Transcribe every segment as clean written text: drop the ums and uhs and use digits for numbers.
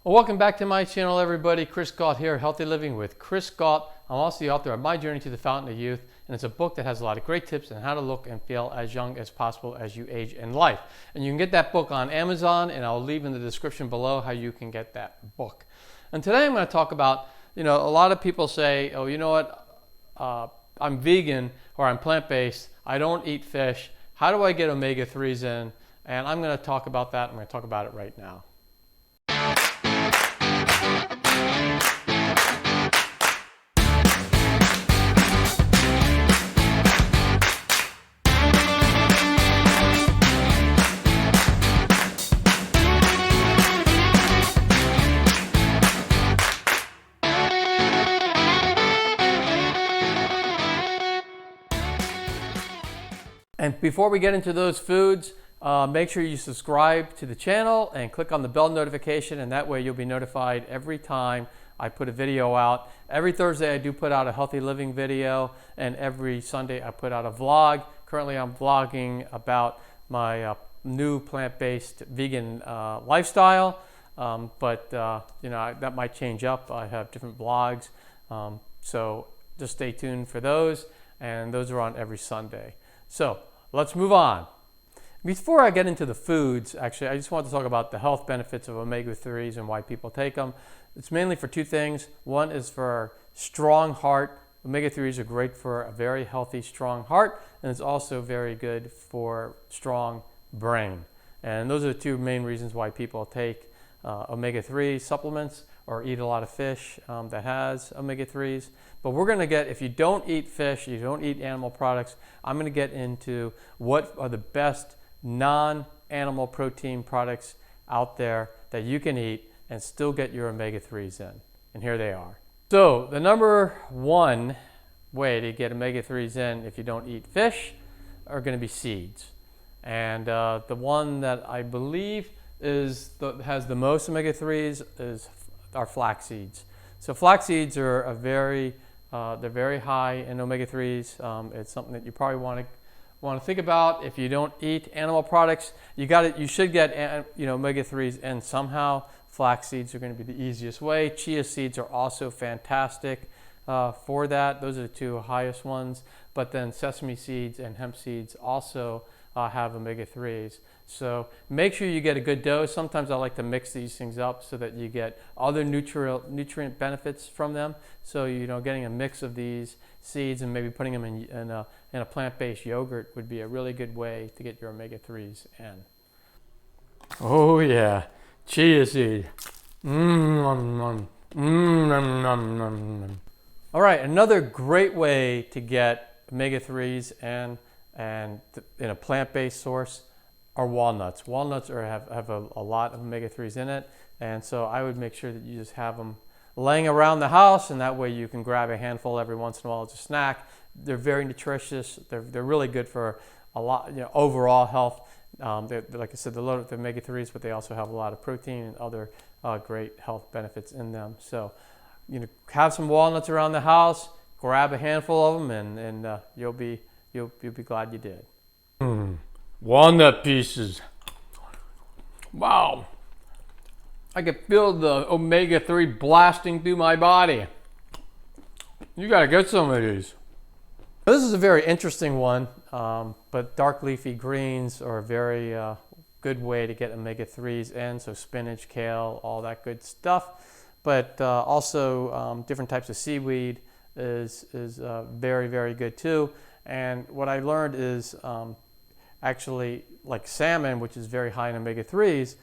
Well, welcome back to my channel, everybody. Chris Gault here, Healthy Living with Chris Gault. I'm also the author of My Journey to the Fountain of Youth, and it's a book that has a lot of great tips on how to look and feel as young as possible as you age in life. And you can get that book on Amazon, and I'll leave in the description below how you can get that book. And today I'm going to talk about, a lot of people say, oh, you know what, I'm vegan or I'm plant-based, I don't eat fish, how do I get omega-3s in? And I'm going to talk about that. I'm going to talk about it right now. And before we get into those foods, make sure you subscribe to the channel and click on the bell notification, and that way you'll be notified every time I put a video out. Every Thursday I do put out a healthy living video, and every Sunday I put out a vlog. Currently I'm vlogging about my new plant-based vegan lifestyle, but that might change up. I have different vlogs, so just stay tuned for those, and those are on every Sunday. So let's move on. Before I get into the foods, actually, I just want to talk about the health benefits of omega-3s and why people take them. It's mainly for two things. One is for strong heart. Omega-3s are great for a very healthy, strong heart, and it's also very good for strong brain. And those are the two main reasons why people take omega-3 supplements or eat a lot of fish that has omega-3s. But we're going to get, if you don't eat fish, you don't eat animal products, I'm going to get into what are the best non-animal protein products out there that you can eat and still get your omega-3s in. And here they are. So the number one way to get omega-3s in if you don't eat fish are going to be seeds. And the one that I believe has the most omega-3s are flax seeds. So flax seeds are they're very high in omega-3s. It's something that you probably want to think about. If you don't eat animal products, you should get omega-3s in somehow. Flax seeds are going to be the easiest way. Chia seeds are also fantastic for that. Those are the two highest ones. But then sesame seeds and hemp seeds also have omega-3s. So make sure you get a good dose. Sometimes I like to mix these things up so that you get other nutrient benefits from them. So getting a mix of these seeds and maybe putting them in a plant-based yogurt would be a really good way to get your omega-3s in. Oh yeah, chia seed. All right, another great way to get omega-3s and in a plant-based source are walnuts. Walnuts have a lot of omega-3s in it, and so I would make sure that you just have them laying around the house, and that way you can grab a handful every once in a while as a snack. They're very nutritious. They're really good for a lot, overall health. Like I said, they're loaded with omega-3s, but they also have a lot of protein and other great health benefits in them. So, have some walnuts around the house. Grab a handful of them, and you'll be glad you did. Walnut pieces. Wow. I can feel the omega-3 blasting through my body. You gotta get some of these. This is a very interesting one, but dark leafy greens are a very good way to get omega-3s in. So spinach, kale, all that good stuff. But also different types of seaweed is very, very good too. And what I learned is actually like salmon, which is very high in omega-3s,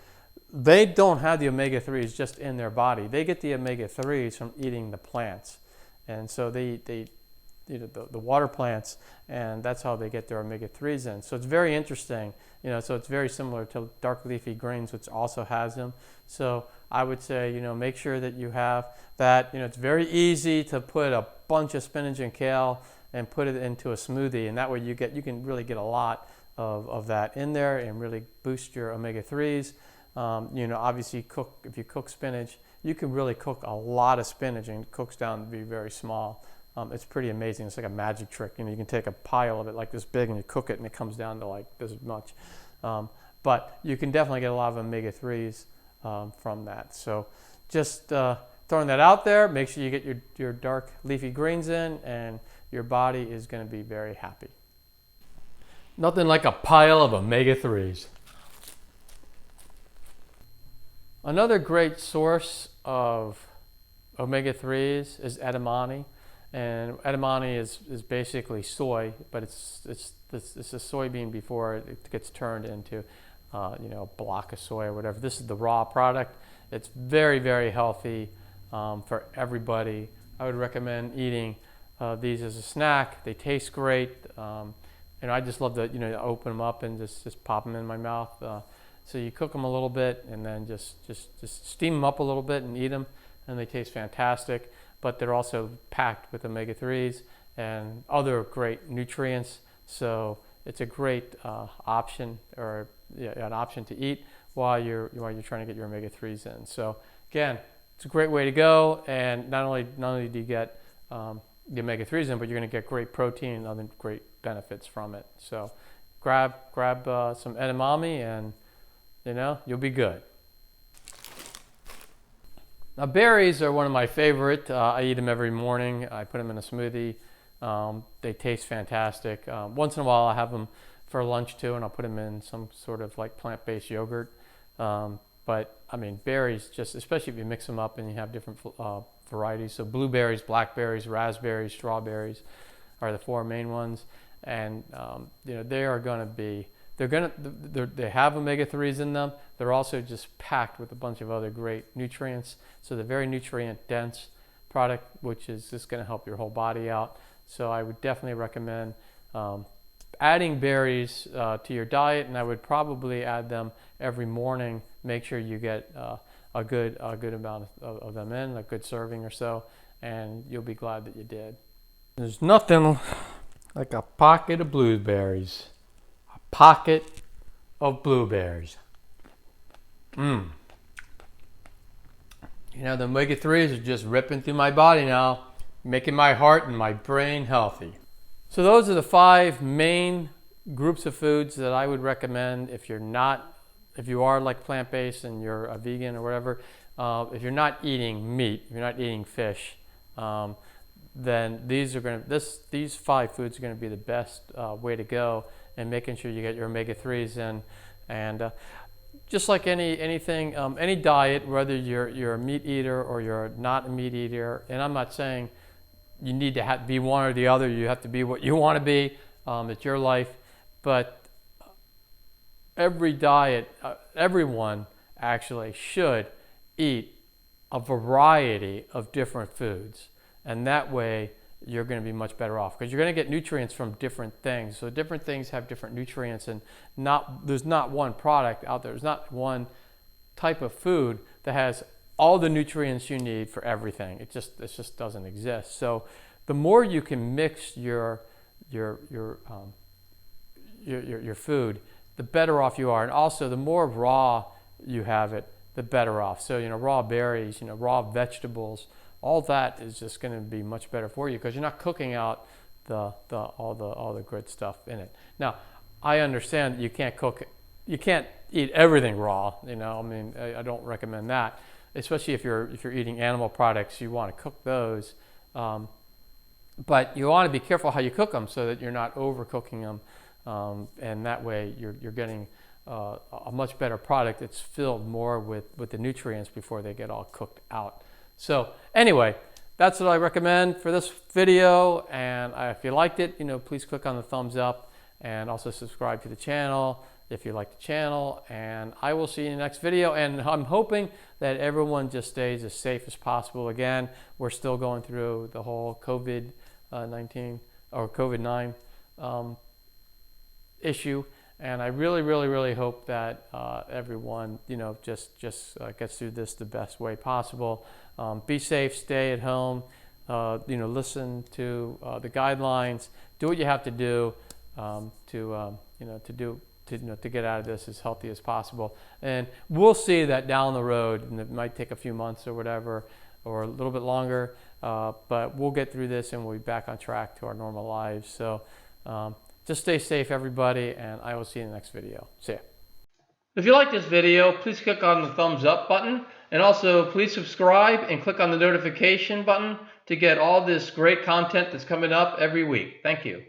they don't have the omega-3s just in their body. They get the omega-3s from eating the plants. And so they eat the water plants, and that's how they get their omega-3s in. So it's very interesting. So it's very similar to dark leafy greens, which also has them. So I would say, make sure that you have that. It's very easy to put a bunch of spinach and kale and put it into a smoothie, and that way you can really get a lot of that in there and really boost your omega-3s. Obviously if you cook spinach, you can really cook a lot of spinach and it cooks down to be very small. It's pretty amazing. It's like a magic trick. You can take a pile of it like this big and you cook it and it comes down to like this much. But you can definitely get a lot of omega-3s from that. So just throwing that out there. Make sure you get your dark leafy greens in, and your body is going to be very happy. Nothing like a pile of omega-3s. Another great source of omega-3s is edamame. And edamame is basically soy, but it's a soybean before it gets turned into a block of soy or whatever. This is the raw product. It's very, very healthy for everybody. I would recommend eating these as a snack. They taste great. I just love to open them up and just pop them in my mouth. So you cook them a little bit and then just steam them up a little bit and eat them, and they taste fantastic. But they're also packed with omega-3s and other great nutrients. So it's a great option, or an option to eat while you're trying to get your omega-3s in. So again, it's a great way to go. And not only do you get the omega-3s in, but you're going to get great protein and other great benefits from it. So grab some edamame, and you'll be good. Now, berries are one of my favorite. I eat them every morning. I put them in a smoothie. They taste fantastic. Once in a while I have them for lunch too, and I'll put them in some sort of like plant-based yogurt. But I mean, berries, just especially if you mix them up and you have different varieties. So blueberries, blackberries, raspberries, strawberries are the four main ones. And they are going to be, they have omega-3s in them. They're also just packed with a bunch of other great nutrients. So they're very nutrient dense product, which is just going to help your whole body out. So I would definitely recommend adding berries to your diet, and I would probably add them every morning. Make sure you get a good amount of them in, a good serving or so, and you'll be glad that you did. There's nothing like a pocket of blueberries. A pocket of blueberries. The omega-3s are just ripping through my body now, making my heart and my brain healthy. So those are the 5 main groups of foods that I would recommend if you are like plant-based and you're a vegan or whatever. If you're not eating meat, if you're not eating fish, then these 5 foods are going to be the best way to go, and making sure you get your omega-3s in. And just like anything, any diet, whether you're a meat eater or you're not a meat eater, and I'm not saying you need to be one or the other. You have to be what you want to be. It's your life. But every diet, everyone actually should eat a variety of different foods. And that way you're going to be much better off, because you're going to get nutrients from different things. So different things have different nutrients, and there's not one product out there. There's not one type of food that has all the nutrients you need for everything. It just doesn't exist. So the more you can mix your food, the better off you are. And also the more raw you have it, the better off. So raw berries, raw vegetables, all that is just going to be much better for you, because you're not cooking out all the good stuff in it. Now, I understand that you can't eat everything raw. I don't recommend that, especially if you're eating animal products. You want to cook those, but you want to be careful how you cook them so that you're not overcooking them, and that way you're getting a much better product that's filled more with the nutrients before they get all cooked out. So anyway, that's what I recommend for this video. And if you liked it, please click on the thumbs up, and also subscribe to the channel if you like the channel. And I will see you in the next video. And I'm hoping that everyone just stays as safe as possible. Again, we're still going through the whole COVID-19 or COVID-9 issue. And I really, really, really hope that everyone, just gets through this the best way possible. Be safe, stay at home, listen to the guidelines, do what you have to do to get out of this as healthy as possible. And we'll see that down the road, and it might take a few months or whatever, or a little bit longer, but we'll get through this and we'll be back on track to our normal lives. So just stay safe, everybody, and I will see you in the next video. See ya. If you like this video, please click on the thumbs up button, and also please subscribe and click on the notification button to get all this great content that's coming up every week. Thank you.